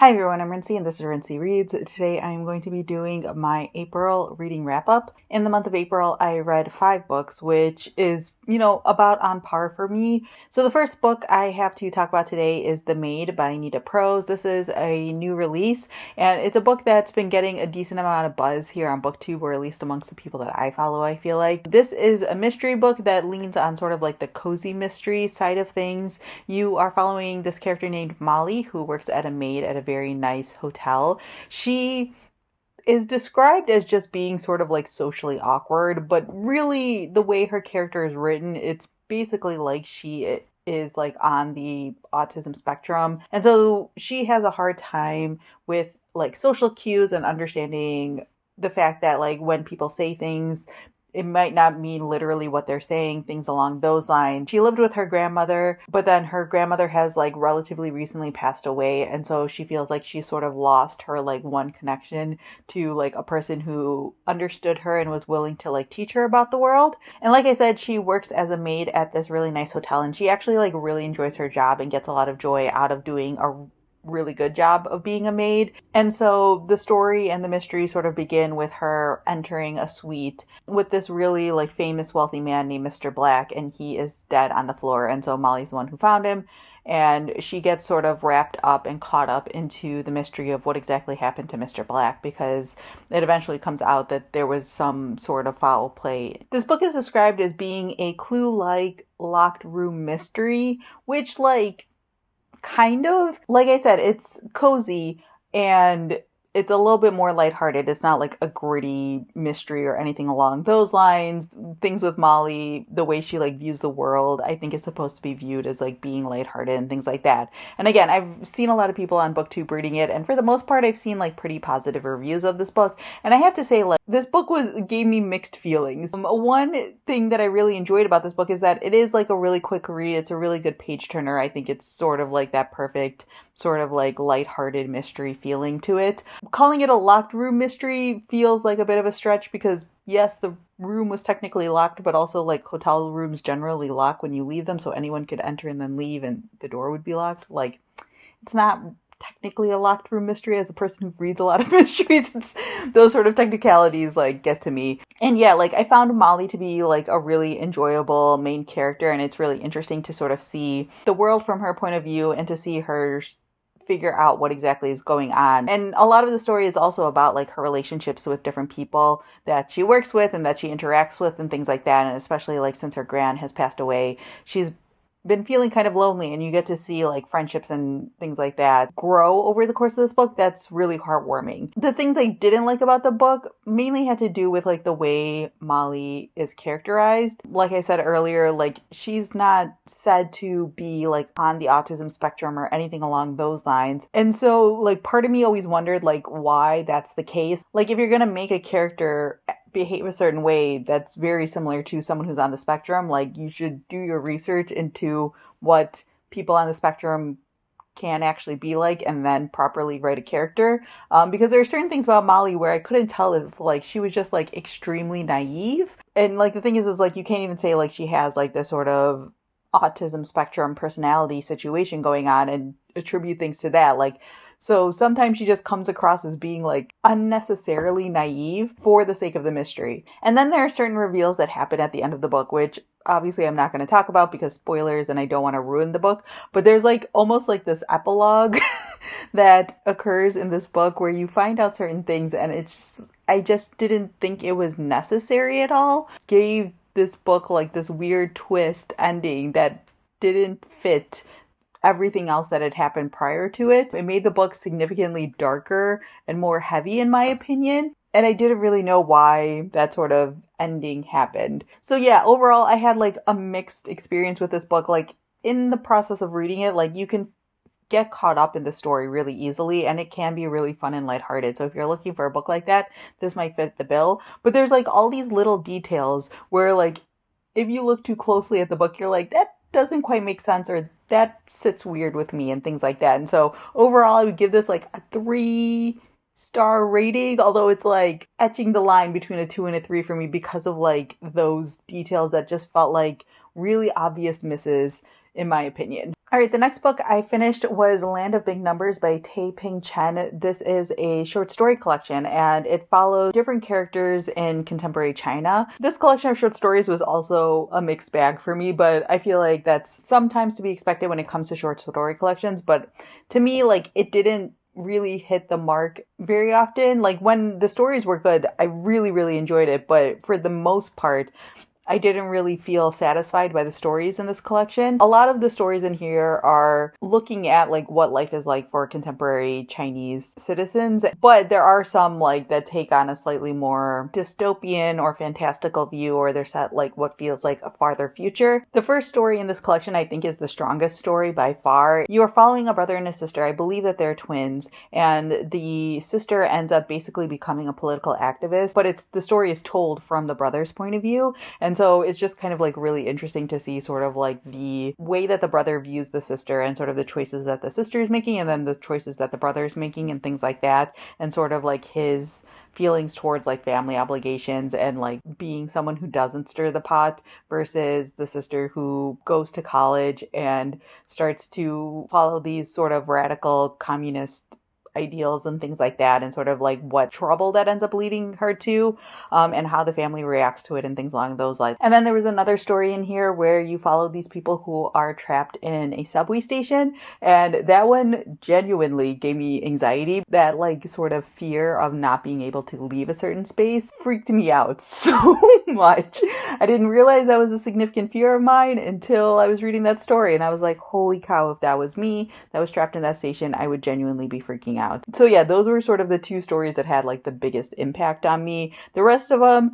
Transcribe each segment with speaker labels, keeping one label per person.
Speaker 1: Hi everyone, I'm Rincey and this is Rincey Reads. Today I'm going to be doing my April reading wrap up. In the month of April, I read 5 books, which is, about on par for me. So the first book I have to talk about today is The Maid by Nita Prose. This is a new release and it's a book that's been getting a decent amount of buzz here on BookTube, or at least amongst the people that I follow, I feel like. This is a mystery book that leans on sort of like the cozy mystery side of things. You are following this character named Molly who works at a maid at a very nice hotel. She is described as just being sort of like socially awkward, but really the way her character is written, it's basically like she is like on the autism spectrum. And so she has a hard time with like social cues and understanding the fact that like when people say things, it might not mean literally what they're saying, things along those lines. She lived with her grandmother, but then her grandmother has like relatively recently passed away. And so she feels like she sort of lost her like one connection to like a person who understood her and was willing to like teach her about the world. And like I said, she works as a maid at this really nice hotel and she actually like really enjoys her job and gets a lot of joy out of doing a really good job of being a maid. And so the story and the mystery sort of begin with her entering a suite with this really like famous wealthy man named Mr. Black, and he is dead on the floor. And so Molly's the one who found him, and she gets sort of wrapped up and caught up into the mystery of what exactly happened to Mr. Black, because it eventually comes out that there was some sort of foul play. This book is described as being a clue-like locked room mystery, which kind of, like I said, it's cozy and it's a little bit more lighthearted. It's not like a gritty mystery or anything along those lines. Things with Molly, the way she like views the world, I think is supposed to be viewed as like being lighthearted and things like that. And again, I've seen a lot of people on BookTube reading it, and for the most part, I've seen like pretty positive reviews of this book. And I have to say, like, this book gave me mixed feelings. One thing that I really enjoyed about this book is that it is like a really quick read. It's a really good page turner. I think it's sort of like that perfect sort of like lighthearted mystery feeling to it. Calling it a locked room mystery feels like a bit of a stretch because yes, the room was technically locked, but also like hotel rooms generally lock when you leave them, so anyone could enter and then leave and the door would be locked. Like, it's not technically a locked room mystery. As a person who reads a lot of mysteries, it's those sort of technicalities like get to me. And yeah, like I found Molly to be like a really enjoyable main character, and it's really interesting to sort of see the world from her point of view and to see her figure out what exactly is going on. And a lot of the story is also about like her relationships with different people that she works with and that she interacts with and things like that. And especially like since her gran has passed away, she's been feeling kind of lonely, and you get to see like friendships and things like that grow over the course of this book. That's really heartwarming. The things I didn't like about the book mainly had to do with like the way Molly is characterized. Like I said earlier, like she's not said to be like on the autism spectrum or anything along those lines. And so like part of me always wondered like why that's the case. Like if you're gonna make a character behave a certain way that's very similar to someone who's on the spectrum, like you should do your research into what people on the spectrum can actually be like and then properly write a character, because there are certain things about Molly where I couldn't tell if like she was just like extremely naive. And like the thing is like you can't even say like she has like this sort of autism spectrum personality situation going on and attribute things to that. Like, so sometimes she just comes across as being like unnecessarily naive for the sake of the mystery. And then there are certain reveals that happen at the end of the book, which obviously I'm not going to talk about because spoilers and I don't want to ruin the book. But there's like almost like this epilogue that occurs in this book where you find out certain things, and I just didn't think it was necessary at all. Gave this book like this weird twist ending that didn't fit everything else that had happened prior to it. It made the book significantly darker and more heavy in my opinion. And I didn't really know why that sort of ending happened. So yeah, overall I had like a mixed experience with this book. Like in the process of reading it, like you can get caught up in the story really easily and it can be really fun and lighthearted. So if you're looking for a book like that, this might fit the bill. But there's like all these little details where like if you look too closely at the book, you're like, that doesn't quite make sense, or that sits weird with me and things like that. And so overall I would give this like a 3-star rating, although it's like etching the line between a 2 and a 3 for me because of like those details that just felt like really obvious misses in my opinion. All right, the next book I finished was Land of Big Numbers by Taiping Chen. This is a short story collection, and it follows different characters in contemporary China. This collection of short stories was also a mixed bag for me, but I feel like that's sometimes to be expected when it comes to short story collections. But to me, like, it didn't really hit the mark very often. Like, when the stories were good, I really, really enjoyed it, but for the most part, I didn't really feel satisfied by the stories in this collection. A lot of the stories in here are looking at like what life is like for contemporary Chinese citizens, but there are some like that take on a slightly more dystopian or fantastical view, or they're set like what feels like a farther future. The first story in this collection I think is the strongest story by far. You are following a brother and a sister. I believe that they're twins, and the sister ends up basically becoming a political activist, but the story is told from the brother's point of view. And so it's just kind of like really interesting to see sort of like the way that the brother views the sister and sort of the choices that the sister is making and then the choices that the brother is making and things like that. And sort of like his feelings towards like family obligations and like being someone who doesn't stir the pot versus the sister who goes to college and starts to follow these sort of radical communist ideals and things like that, and sort of like what trouble that ends up leading her to, and how the family reacts to it and things along those lines. And then there was another story in here where you follow these people who are trapped in a subway station, and that one genuinely gave me anxiety. That like sort of fear of not being able to leave a certain space freaked me out so much. I didn't realize that was a significant fear of mine until I was reading that story, and I was like, holy cow, if that was me that was trapped in that station, I would genuinely be freaking out. So yeah, those were sort of the two stories that had like the biggest impact on me. The rest of them,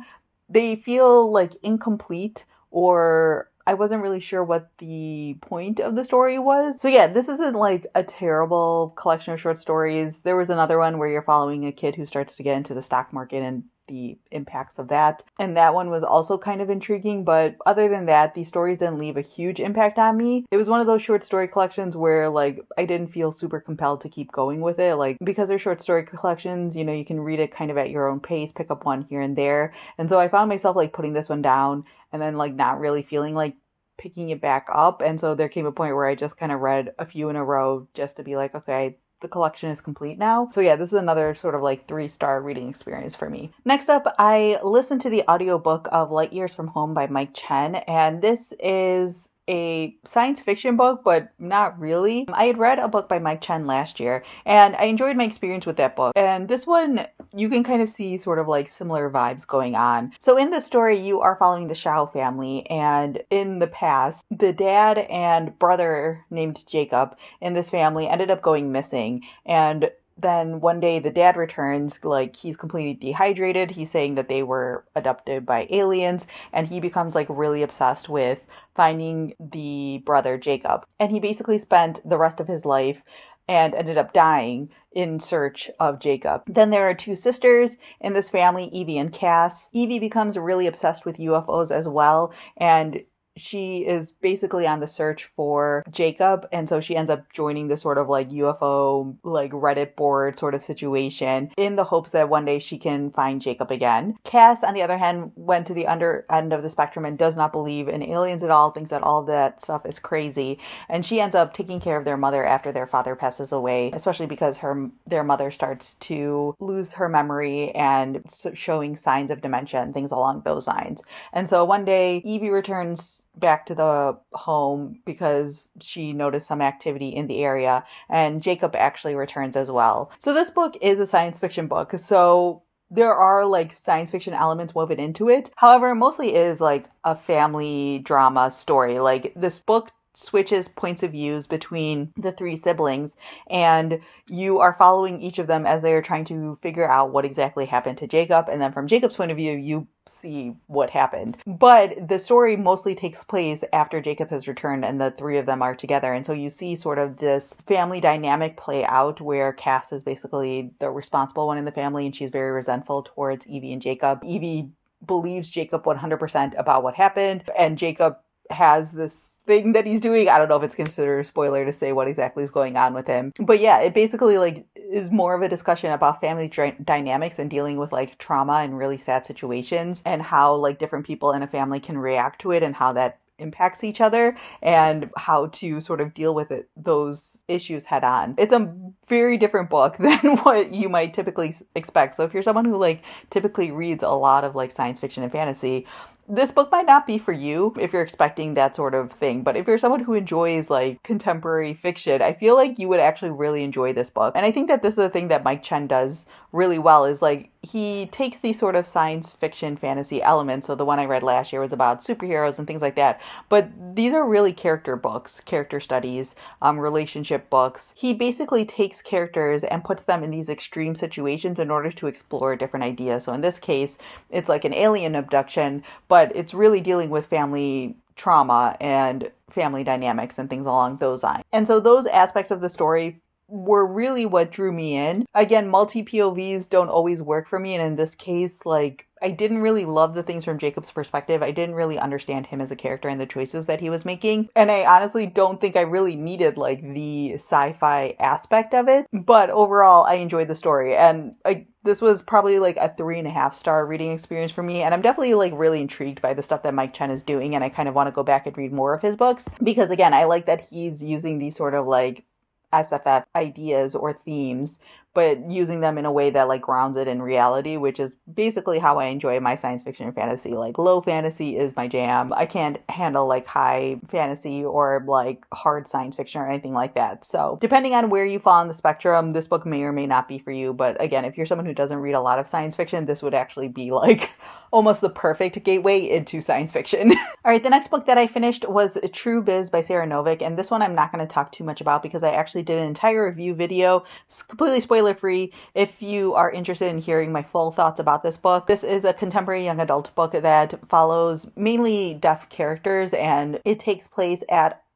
Speaker 1: they feel like incomplete, or I wasn't really sure what the point of the story was. So yeah, this isn't like a terrible collection of short stories. There was another one where you're following a kid who starts to get into the stock market and the impacts of that. And that one was also kind of intriguing, but other than that, these stories didn't leave a huge impact on me. It was one of those short story collections where like I didn't feel super compelled to keep going with it. Like, because they're short story collections, you know, you can read it kind of at your own pace, pick up one here and there. And so I found myself like putting this one down and then like not really feeling like picking it back up. And so there came a point where I just kind of read a few in a row just to be like, okay, the collection is complete now. So yeah, this is another sort of like 3-star reading experience for me. Next up, I listened to the audiobook of Light Years from Home by Chen, and this is a science fiction book, but not really. I had read a book by Chen last year, and I enjoyed my experience with that book. And this one, you can kind of see sort of like similar vibes going on. So in this story, you are following the Shao family, and in the past, the dad and brother named Jacob in this family ended up going missing. And then one day the dad returns, like he's completely dehydrated. He's saying that they were abducted by aliens, and he becomes like really obsessed with finding the brother Jacob. And he basically spent the rest of his life and ended up dying in search of Jacob. Then there are two sisters in this family, Evie and Cass. Evie becomes really obsessed with UFOs as well, and she is basically on the search for Jacob, and so she ends up joining this sort of like UFO like Reddit board sort of situation in the hopes that one day she can find Jacob again. Cass, on the other hand, went to the under end of the spectrum and does not believe in aliens at all, thinks that all that stuff is crazy, and she ends up taking care of their mother after their father passes away, especially because their mother starts to lose her memory and showing signs of dementia and things along those lines. And so one day Evie returns back to the home because she noticed some activity in the area, and Jacob actually returns as well. So this book is a science fiction book, so there are like science fiction elements woven into it. However, mostly is like a family drama story. Like, this book switches points of views between the three siblings, and you are following each of them as they are trying to figure out what exactly happened to Jacob. And then from Jacob's point of view, you see what happened. But the story mostly takes place after Jacob has returned and the three of them are together. And so you see sort of this family dynamic play out where Cass is basically the responsible one in the family, and she's very resentful towards Evie and Jacob. Evie believes Jacob 100% about what happened, and Jacob has this thing that he's doing. I don't know if it's considered a spoiler to say what exactly is going on with him. But yeah, it basically like is more of a discussion about family dynamics and dealing with like trauma and really sad situations, and how like different people in a family can react to it, and how that impacts each other and how to sort of deal with those issues head on. It's a very different book than what you might typically expect. So if you're someone who like typically reads a lot of like science fiction and fantasy, this book might not be for you if you're expecting that sort of thing. But if you're someone who enjoys like contemporary fiction, I feel like you would actually really enjoy this book. And I think that this is a thing that Mike Chen does really well, is like he takes these sort of science fiction fantasy elements. So the one I read last year was about superheroes and things like that. But these are really character books, character studies, relationship books. He basically takes characters and puts them in these extreme situations in order to explore different ideas. So in this case, it's like an alien abduction, but it's really dealing with family trauma and family dynamics and things along those lines. And so those aspects of the story were really what drew me in. Again, multi-POVs don't always work for me, and in this case, like, I didn't really love the things from Jacob's perspective. I didn't really understand him as a character and the choices that he was making. And I honestly don't think I really needed like the sci-fi aspect of it. But overall, I enjoyed the story. And this was probably like a 3.5-star reading experience for me. And I'm definitely like really intrigued by the stuff that Mike Chen is doing. And I kind of want to go back and read more of his books. Because again, I like that he's using these sort of like SFF ideas or themes, but using them in a way that like grounds it in reality, which is basically how I enjoy my science fiction and fantasy. Like low fantasy is my jam. I can't handle like high fantasy or like hard science fiction or anything like that. So depending on where you fall on the spectrum, this book may or may not be for you. But again, if you're someone who doesn't read a lot of science fiction, this would actually be like almost the perfect gateway into science fiction. All right, the next book that I finished was True Biz by Sara Novic. And this one I'm not going to talk too much about because I actually did an entire review video. It's completely spoiler free if you are interested in hearing my full thoughts about this book. This is a contemporary young adult book that follows mainly deaf characters, and it takes place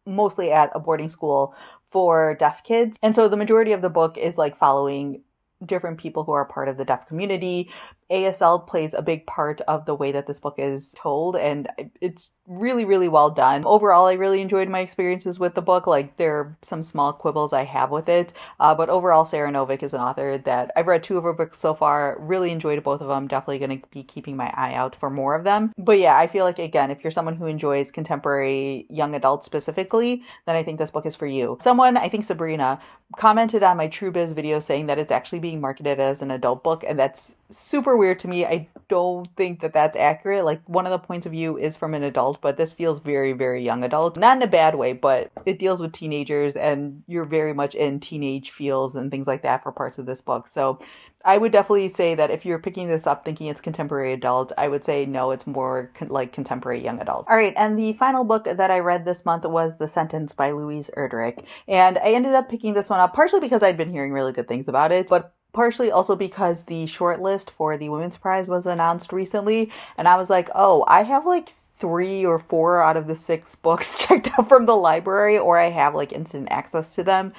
Speaker 1: mostly at a boarding school for deaf kids. And so the majority of the book is like following different people who are part of the deaf community. ASL plays a big part of the way that this book is told, and it's really, really well done. Overall, I really enjoyed my experiences with the book. Like, there are some small quibbles I have with it, but overall, Sara Novic is an author that I've read 2 of her books so far, really enjoyed both of them, definitely going to be keeping my eye out for more of them. But yeah, I feel like, again, if you're someone who enjoys contemporary young adult specifically, then I think this book is for you. Someone, I think Sabrina, commented on my True Biz video saying that it's actually being marketed as an adult book, and that's super weird to me. I don't think that that's accurate. Like, one of the points of view is from an adult, but this feels very, very young adult. Not in a bad way, but it deals with teenagers, and you're very much in teenage feels and things like that for parts of this book. So I would definitely say that if you're picking this up thinking it's contemporary adult, I would say no, it's more like contemporary young adult. All right, and the final book that I read this month was The Sentence by Louise Erdrich. And I ended up picking this one up partially because I'd been hearing really good things about it, but partially also because the shortlist for the Women's Prize was announced recently. And I was like, oh, I have like 3 or 4 out of the 6 books checked out from the library, or I have like instant access to them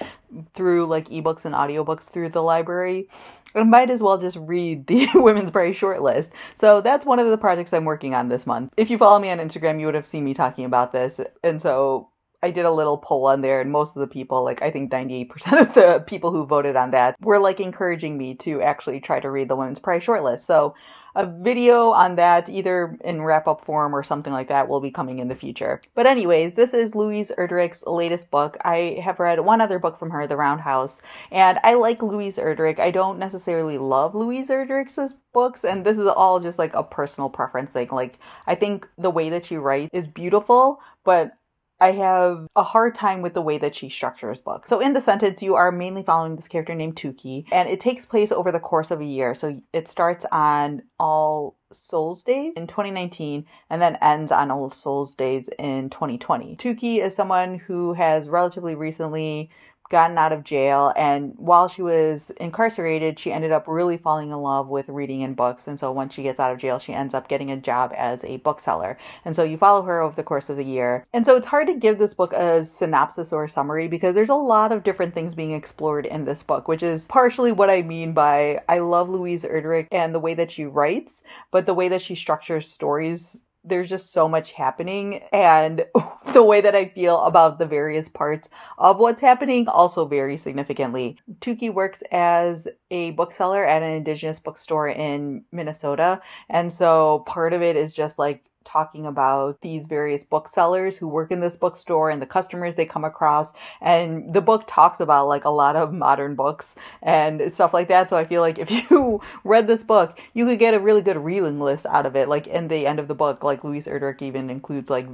Speaker 1: through like ebooks and audiobooks through the library. I might as well just read the Women's Prize shortlist. So that's one of the projects I'm working on this month. If you follow me on Instagram, you would have seen me talking about this. And so I did a little poll on there, and most of the people, like I think 98% of the people who voted on that, were like encouraging me to actually try to read the Women's Prize shortlist. So a video on that, either in wrap-up form or something like that, will be coming in the future. But anyways, this is Louise Erdrich's latest book. I have read one other book from her, The Roundhouse, and I like Louise Erdrich. I don't necessarily love Louise Erdrich's books, and this is all just like a personal preference thing. Like, I think the way that she writes is beautiful, but I have a hard time with the way that she structures books. So in The Sentence, you are mainly following this character named Tuki, and it takes place over the course of a year. So it starts on All Souls Days in 2019 and then ends on All Souls Days in 2020. Tuki is someone who has relatively recently gotten out of jail, and while she was incarcerated, she ended up really falling in love with reading and books. And so once she gets out of jail, she ends up getting a job as a bookseller. And so you follow her over the course of the year. And so it's hard to give this book a synopsis or a summary because there's a lot of different things being explored in this book, which is partially what I mean by I love Louise Erdrich and the way that she writes, but the way that she structures stories, there's just so much happening, and the way that I feel about the various parts of what's happening also vary significantly. Tuki works as a bookseller at an indigenous bookstore in Minnesota, and so part of it is just like talking about these various booksellers who work in this bookstore and the customers they come across. And the book talks about like a lot of modern books and stuff like that. So I feel like if you read this book, you could get a really good reading list out of it. Like in the end of the book, like Louise Erdrich even includes like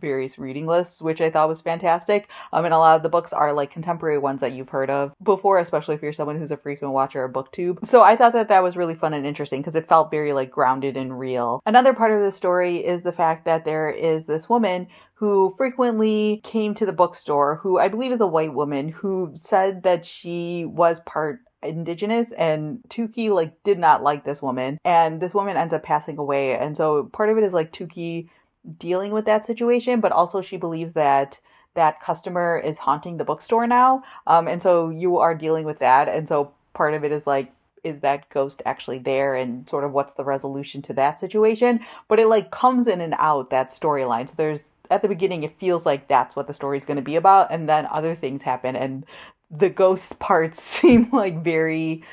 Speaker 1: various reading lists, which I thought was fantastic. And a lot of the books are like contemporary ones that you've heard of before, especially if you're someone who's a frequent watcher of BookTube. So I thought that that was really fun and interesting because it felt very like grounded and real. Another part of the story is the fact that there is this woman who frequently came to the bookstore, who I believe is a white woman, who said that she was part Indigenous, and Tukey like did not like this woman, and this woman ends up passing away. And so part of it is like Tukey dealing with that situation, but also she believes that that customer is haunting the bookstore now. And so you are dealing with that. And so part of it is like, is that ghost actually there, and sort of what's the resolution to that situation? But it like comes in and out, that storyline. So there's, at the beginning, it feels like that's what the story is going to be about. And then other things happen, and the ghost parts seem like very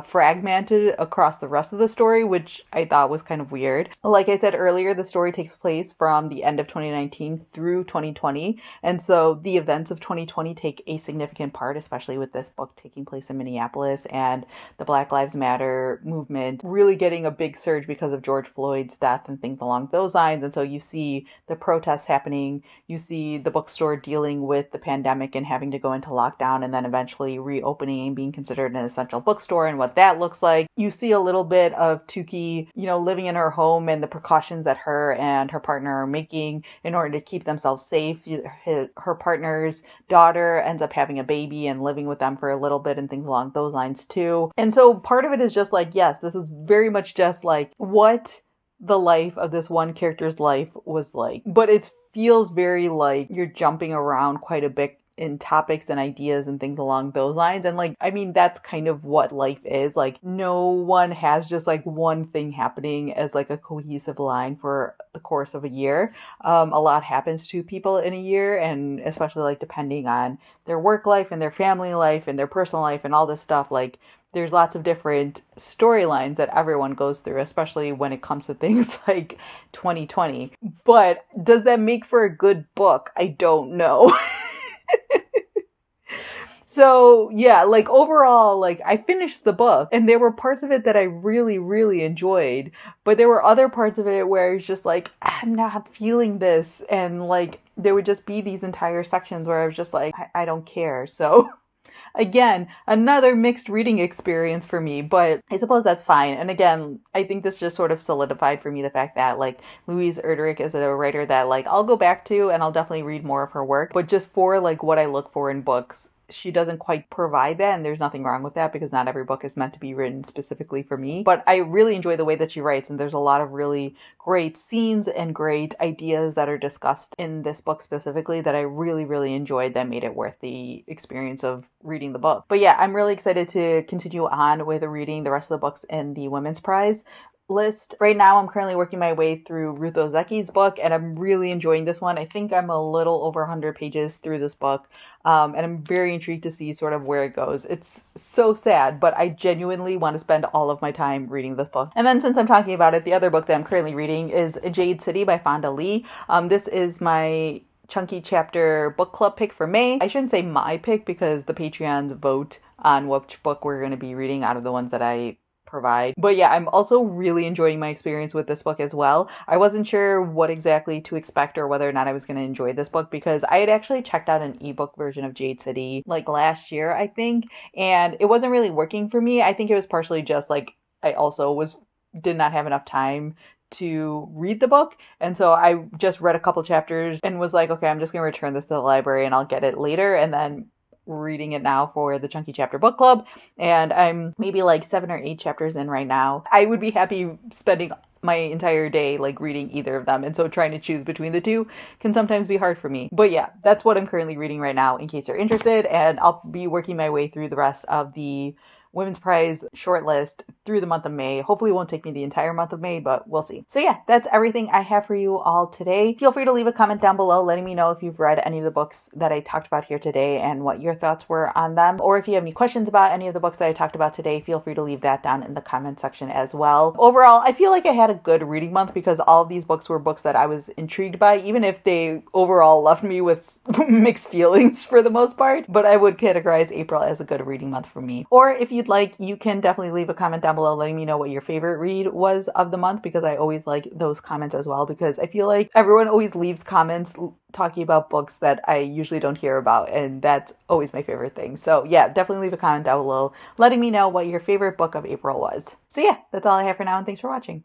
Speaker 1: fragmented across the rest of the story, which I thought was kind of weird. Like I said earlier, the story takes place from the end of 2019 through 2020. And so the events of 2020 take a significant part, especially with this book taking place in Minneapolis and the Black Lives Matter movement really getting a big surge because of George Floyd's death and things along those lines. And so you see the protests happening, you see the bookstore dealing with the pandemic and having to go into lockdown and then eventually reopening and being considered an essential bookstore and what that looks like. You see a little bit of Tukey, living in her home and the precautions that her and her partner are making in order to keep themselves safe. Her partner's daughter ends up having a baby and living with them for a little bit and things along those lines too. And so part of it is just like, yes, this is very much just like what the life of this one character's life was like. But it feels very like you're jumping around quite a bit in topics and ideas and things along those lines. And that's kind of what life is. Like, no one has just like one thing happening as like a cohesive line for the course of a year. A lot happens to people in a year, and especially like depending on their work life and their family life and their personal life and all this stuff, like there's lots of different storylines that everyone goes through, especially when it comes to things like 2020. But does that make for a good book? I don't know. So yeah, like overall, like I finished the book and there were parts of it that I really, really enjoyed, but there were other parts of it where it's just like, I'm not feeling this. And like, there would just be these entire sections where I was just like, I don't care. So again, another mixed reading experience for me, but I suppose that's fine. And again, I think this just sort of solidified for me the fact that like Louise Erdrich is a writer that like I'll go back to and I'll definitely read more of her work, but just for like what I look for in books, she doesn't quite provide that, and there's nothing wrong with that because not every book is meant to be written specifically for me. But I really enjoy the way that she writes, and there's a lot of really great scenes and great ideas that are discussed in this book specifically that I really, really enjoyed that made it worth the experience of reading the book. But yeah, I'm really excited to continue on with reading the rest of the books in the Women's Prize list. Right now, I'm currently working my way through Ruth Ozecki's book, and I'm really enjoying this one. I think I'm a little over 100 pages through this book, and I'm very intrigued to see sort of where it goes. It's so sad, but I genuinely want to spend all of my time reading this book. And then since I'm talking about it, the other book that I'm currently reading is Jade City by Fonda Lee. This is my chunky chapter book club pick for May. I shouldn't say my pick because the Patreons vote on which book we're going to be reading out of the ones that I provide. But yeah, I'm also really enjoying my experience with this book as well. I wasn't sure what exactly to expect or whether or not I was going to enjoy this book because I had actually checked out an ebook version of Jade City like last year, I think, and it wasn't really working for me. I think it was partially just like I also did not have enough time to read the book, and so I just read a couple chapters and was like, okay, I'm just going to return this to the library and I'll get it later, and then reading it now for the Chunky Chapter Book Club, and I'm maybe like 7 or 8 chapters in right now. I would be happy spending my entire day like reading either of them, and so trying to choose between the two can sometimes be hard for me. But yeah, that's what I'm currently reading right now in case you're interested, and I'll be working my way through the rest of the Women's Prize shortlist through the month of May. Hopefully it won't take me the entire month of May, but we'll see. So yeah, that's everything I have for you all today. Feel free to leave a comment down below letting me know if you've read any of the books that I talked about here today and what your thoughts were on them. Or if you have any questions about any of the books that I talked about today, feel free to leave that down in the comment section as well. Overall, I feel like I had a good reading month because all of these books were books that I was intrigued by, even if they overall left me with mixed feelings for the most part. But I would categorize April as a good reading month for me. Or if you'd like, you can definitely leave a comment down below letting me know what your favorite read was of the month, because I always like those comments as well, because I feel like everyone always leaves comments talking about books that I usually don't hear about, and that's always my favorite thing. So yeah, definitely leave a comment down below letting me know what your favorite book of April was. So yeah, that's all I have for now, and thanks for watching.